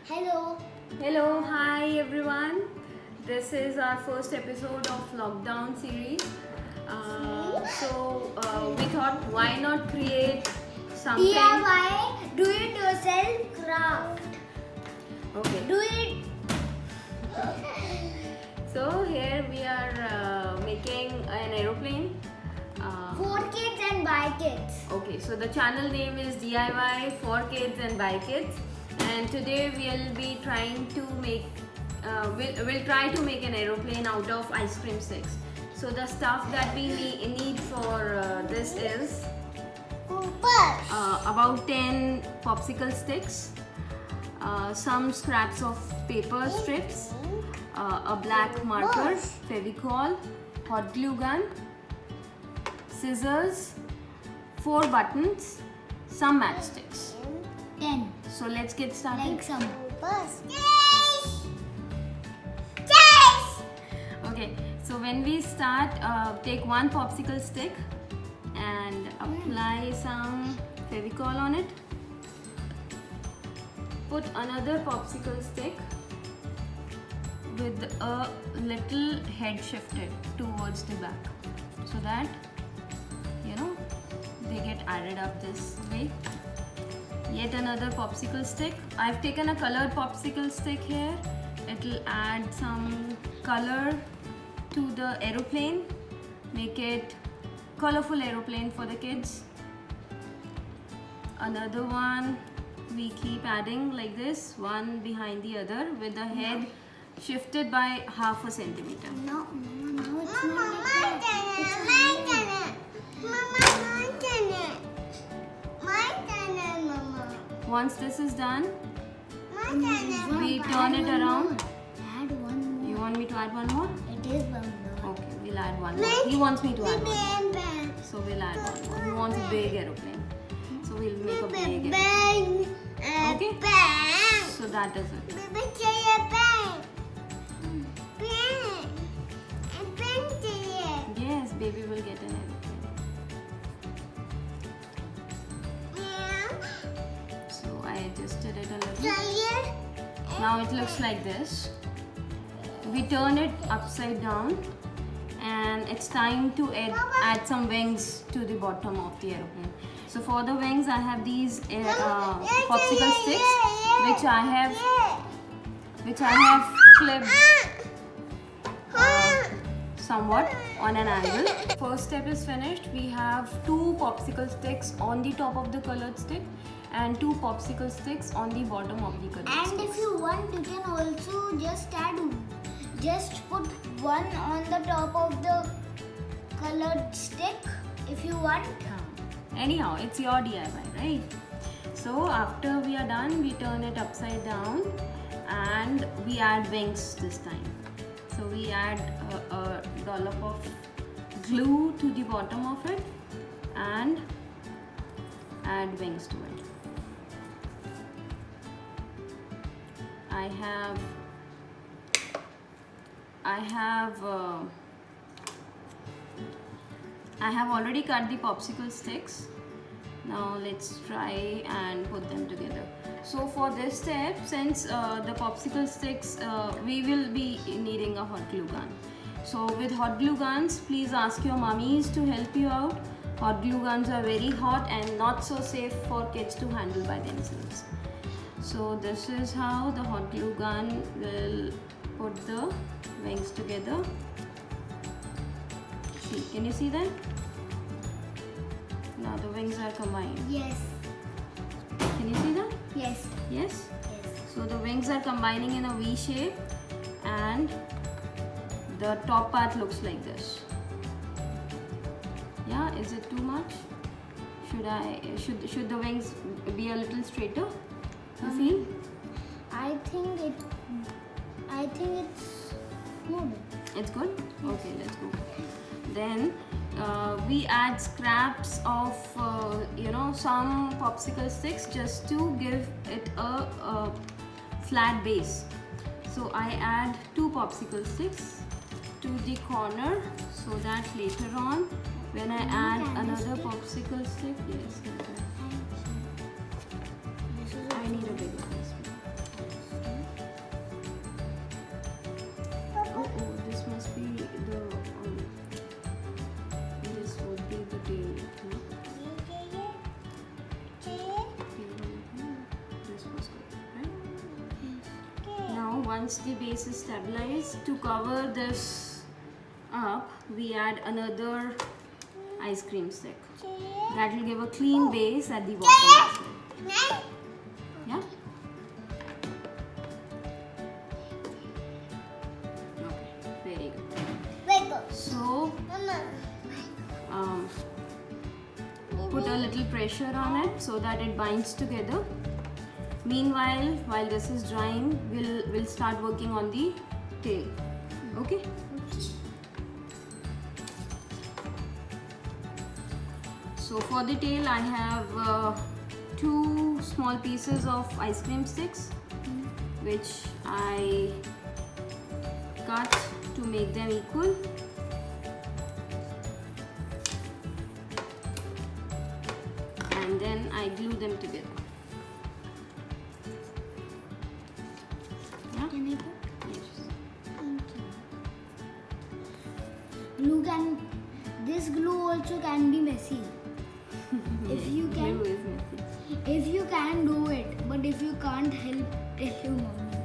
Hello. Hello, hi everyone. This is our first episode of lockdown series. We thought, why not create something? DIY, do it yourself craft. Okay. Do it. So here we are making an aeroplane. For kids and by kids. Okay, so the channel name is DIY for kids and by kids, and today we'll be trying to make we'll try to make an aeroplane out of ice cream sticks. So the stuff that we need for this is about 10 popsicle sticks, some scraps of paper strips, a black marker, Fevicol, hot glue gun, scissors, 4 buttons, some matchsticks. 10. So let's get started. Like some. Okay, so when we start, take one popsicle stick and apply some Fevicol on it. Put another popsicle stick with a little head shifted towards the back, so that they get added up this way. Yet another popsicle stick. I've taken a colored popsicle stick here. It'll add some color to the aeroplane, make it colorful aeroplane for the kids. Another one we keep adding like this, one behind the other, with the head shifted by half a centimeter. No, it's not like that. It's my turn. My turn. Once this is done, My turn. we turn it around. Add one more. You want me to add one more? It is one more. Okay, we'll add one more. He wants me to add one more. So we'll add one more. He wants a big aeroplane. So we'll make a big aeroplane. Okay? So that is it. Yes, baby will get an aeroplane. So I adjusted it a little. Now it looks like this. We turn it upside down, and it's time to add some wings to the bottom of the aeroplane. So for the wings, I have these popsicle sticks, which I have clipped somewhat on an angle. First step is finished. We have 2 popsicle sticks on the top of the colored stick and 2 popsicle sticks on the bottom of the colored And sticks. if you want, you can also just put one on the top of the colored stick if you want. Anyhow, it's your DIY, right? So after we are done, we turn it upside down and we add wings this time. So we add a dollop of glue to the bottom of it and add wings to it. I have already cut the popsicle sticks. Now let's try and put them together. So for this step, since the popsicle sticks, we will be needing a hot glue gun. So with hot glue guns, please ask your mummies to help you out. Hot glue guns are very hot and not so safe for kids to handle by themselves. So this is how the hot glue gun will put the wings together. See, can you see that? Now the wings are combined. Yes. Can you see that? Yes. Yes? Yes. So the wings are combining in a V shape and the top part looks like this. Yeah, is it too much? Should the wings be a little straighter? You feel? I think it's good. It's good? Okay, let's go. Then we add scraps of some popsicle sticks just to give it a flat base. So I add 2 popsicle sticks to the corner so that later on when I add another popsicle stick, yes, I need a bigger piece. once the base is stabilized, to cover this up, we add another ice cream stick. That will give a clean base at the bottom as well. Yeah? Okay, very good. So, put a little pressure on it so that it binds together. Meanwhile, while this is drying, we'll start working on the tail. Okay? So for the tail, I have 2 small pieces of ice cream sticks, which I cut to make them equal. And then I glue them together. Yeah? Can I put? Yes. Thank you. This glue also can be messy. If you can, Glue is messy. if you can do it, but if you can't help, tell your mommy.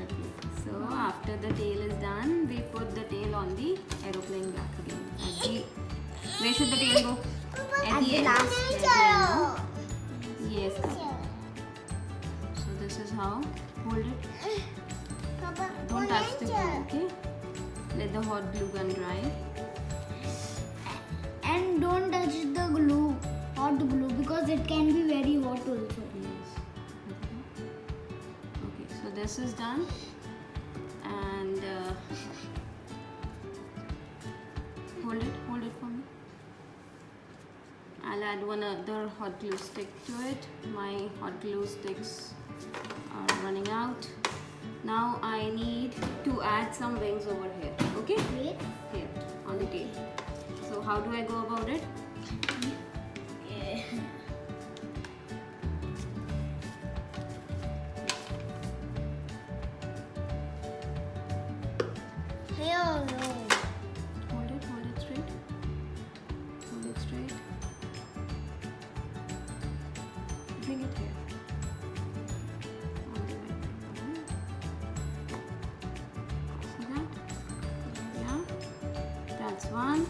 Okay. So after the tail is done, we put the tail on the aeroplane back again. Where should the tail go? At the end. last. At the end, no? Yes. So this is how. Hold it. Don't touch the glue, okay? Let the hot glue gun dry. And don't touch the glue, hot glue, because it can be very hot also. Yes. Okay, so this is done. And hold it for me. I'll add one other hot glue stick to it. My hot glue sticks are running out. Now I need to add some wings over here. Okay? Wait. Here, on the tail. So how do I go about it? Here. Hold it straight. Hold it straight. Bring it here. All the way. See that? Yeah. That's one.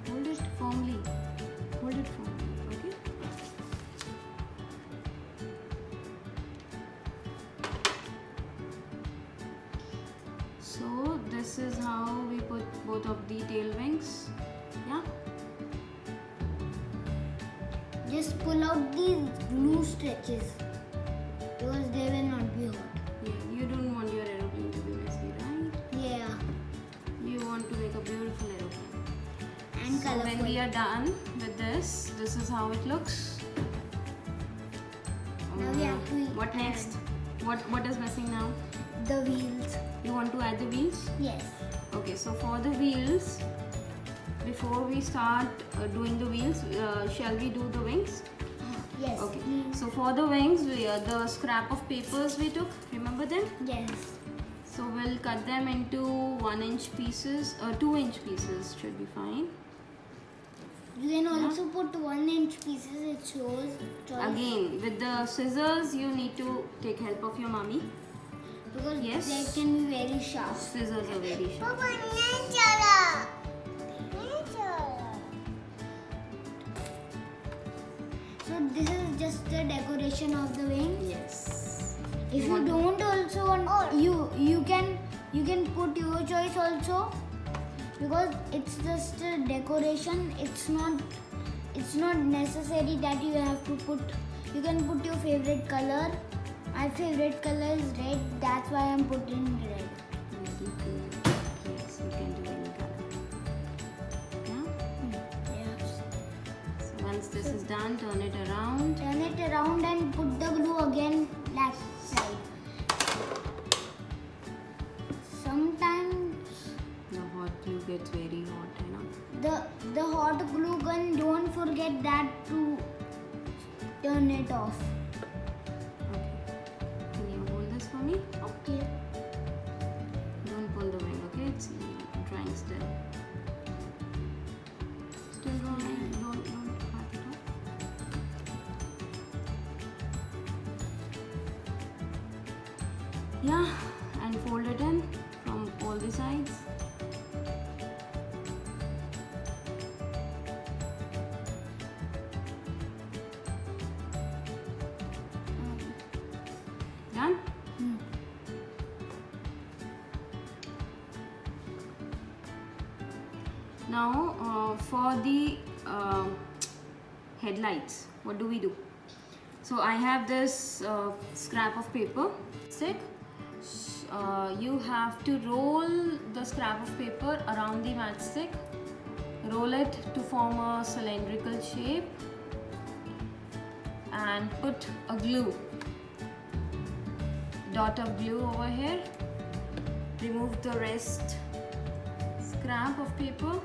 Hold it firmly. Hold it firmly. Okay? So this is how we put both of the tail wings. Yeah. Just pull out these glue stretches because they will not be hot. Yeah. You don't want your aeroplane to be messy, right? Yeah. You want to make a beautiful aeroplane. And So colorful. when we are done with this is how it looks. Now we have to What next? What is missing now? The wheels. You want to add the wheels? Yes. Okay, so for the wheels, before we start doing the wheels, shall we do the wings? Yes. Okay. Please. So for the wings, the scrap of papers we took, remember them? Yes. So we'll cut them into 1-inch pieces, 2-inch pieces should be fine. You can also put 1-inch pieces. It shows choice. Again, with the scissors, you need to take help of your mommy. Because Yes. they can be very sharp. Scissors are very sharp. So this is just the decoration of the wings. Yes. If you don't also want, you can put your choice also, because it's just a decoration. It's not necessary that you have to put. You can put your favorite color. My favorite color is red. That's why I'm putting red. Very good. Yes, you can do any color. Yeah. Yes. So once this is done, turn it around. Turn it around and put the glue again left side. Sometimes The hot glue gets very hot, you know. the hot glue gun, don't forget that to turn it off. Okay. Can you hold this for me? Okay. Don't pull the wing, okay? It's drying still. Still drying. Don't cut it off. Yeah, and fold it in from all the sides. Done? Now for the headlights, what do? So I have this scrap of paper stick. You have to roll the scrap of paper around the matchstick. Roll it to form a cylindrical shape and put a glue. Dot of glue over here. Remove the rest scrap of paper.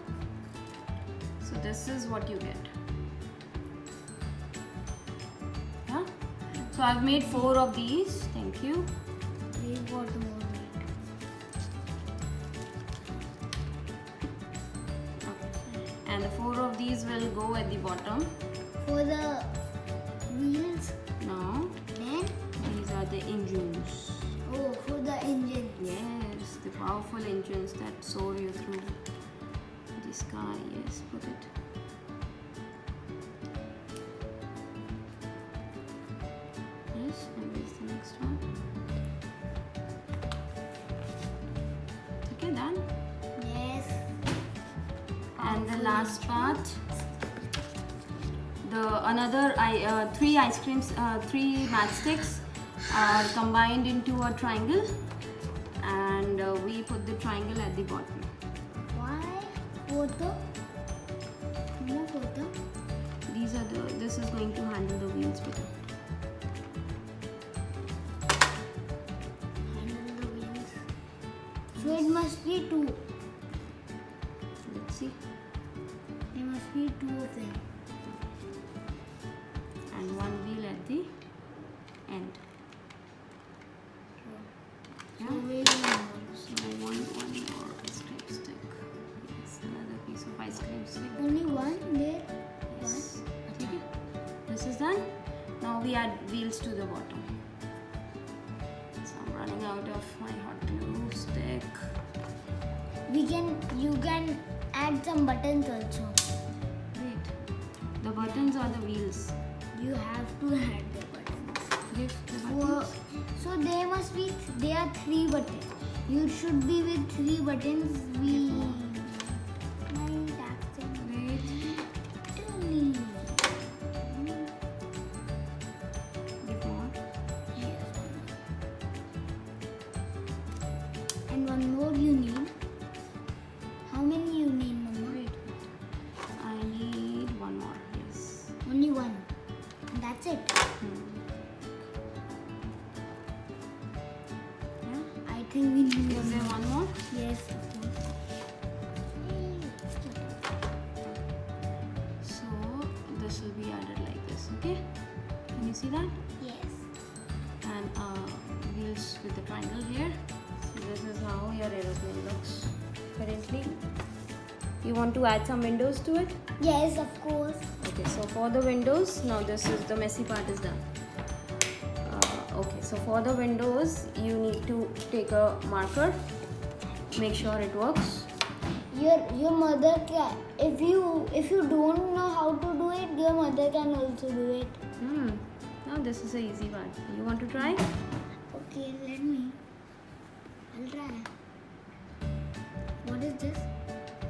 So this is what you get. Yeah? So I've made 4 of these. Thank you. We got more. And the 4 of these will go at the bottom. For the wheels, Now then these are the engines. oh, for the engine. Yes, the powerful engines that soar you through the sky. Yes, put it. Yes, and where's the next one? Okay, done. Yes. And the last part, three ice creams, 3 matchsticks are combined into a triangle, and we put the triangle at the bottom. Why? Photo. No photo. This is going to handle the wheels better. Handle the wheels. So it must be 2. Let's see. There must be 2 of them. And 1 wheel at the end. So Yeah. wait a minute. So I want one more ice cream stick. Yes, another piece of ice cream stick. Only one there. Yes. Okay. This is done. Now we add wheels to the bottom. So I'm running out of my hot glue stick. You can add some buttons also. Wait. The buttons are the wheels. You have to add the buttons. Give the Whoa. buttons. So there are 3 buttons. You should be with 3 buttons. My accent. Wait. Totally. Give more. Yes. And one more you need. How many you need, Mama? Wait. I need one more. Yes. Only one. That's it. Yeah. I think we need Is there one more? Yes, of course. So this will be added like this. Okay. Can you see that? Yes. And wheels with the triangle here. So this is how your aeroplane looks currently. You want to add some windows to it? Yes, of course. Okay, so for the windows, now this is the messy part is done. Okay, so for the windows, you need to take a marker, make sure it works. Your mother can. If you don't know how to do it, your mother can also do it. Now this is the easy one. You want to try? Okay, let me. I'll try. What is this?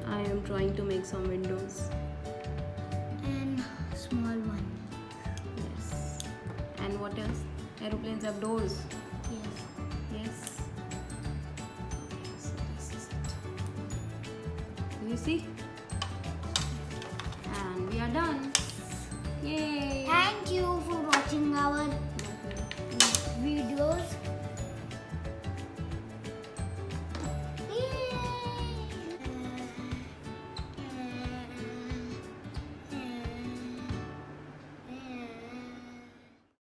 I am trying to make some windows. And small one. Yes. And what else? Aeroplanes have doors. Yes. Yes. Okay, so this is it. You see?